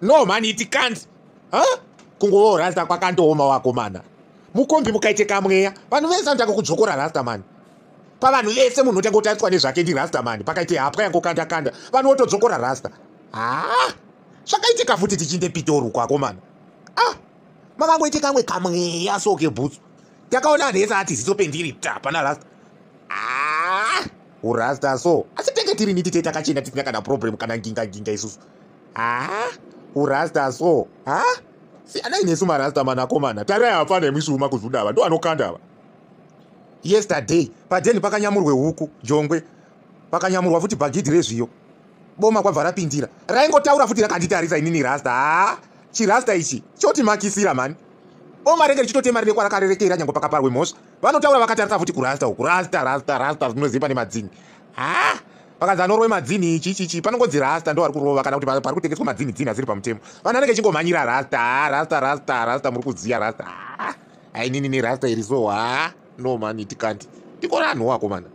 No man, it can't. Kungo rasta kwakandooma wakomana. Mukombi mukaite kamweya. Vanhu vese vanotanga kudzokora rasta man. Pavanhu vese munhu unotanga kutariswa nezvake ndirasta man. Pakaite hapwa yangokanda-kanda. Vanhu votodzokora rasta. Zvakaitika futi tichinde Pitori kwakomana. Makangoite kamwe kamweya soke bhutsu. Takaona vanhu vese ati ziso pendiri pana rasta. Urasta so. Asi tenge tiri niti tetakachenda tisina kana problem kana nginga isusu. Urasta so. Siyana inesu marasta man akomana. Tarai hapana emisuma kuzudava. Ndo anokandava. Yesterday, padeni pakanyamurwe huku, jongwe. Pakanyamurwa futi bhagidhi rezviyo. Boma kwabva rapindira. Raingotaura futi rakanditarisa inini rasta. Chirasta ichi, choti makisira man. Boma renge richitotema rine kwarakarerekera nyango pakaparwe mhosva. Vanotaura vakatarisa futi kurasta huku. Rasta zvinozipa nemadzini. Pakanzi anorwe madzini ichi panongodzi rasta ndo ari kurova kana kuti pari kutengeswa madzini dzini asiri pamutemo. Vanhu vanenge chingomhanyira rasta muri kuziya rasta. Inini nerasta iri so no man it can't. Ndikona anhu wakomana.